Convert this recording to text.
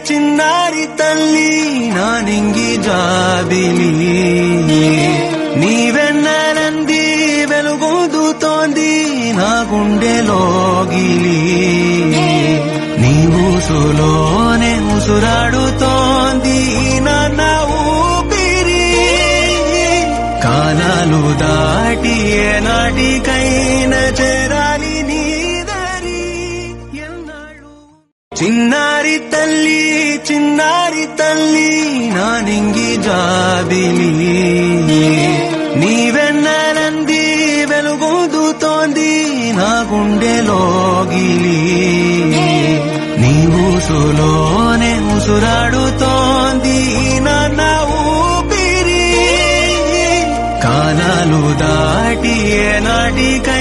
చిన్నారి తల్లి నానింగి జాబిలి నీవెన్ననంది వెలుగొందుతోంది నా గుండెలోగిలి నీ ఊసులోనే ఉసురాడుతోంది నాన్న ఊపిరి కాలాలు దాటి ఏనాటికైనా చేరాలి నీ దారి ఎన్నాళ్ళు చిన్నారి తల్లి నానింగి జాబిలి నీవెన్ననంది వెలుగొందుతోంది నా గుండెలోగిలి నీ ఊసులోనే ఉసురాడుతోంది నాన్న ఊపిరి కాలాలు దాటి ఏనాటికైనా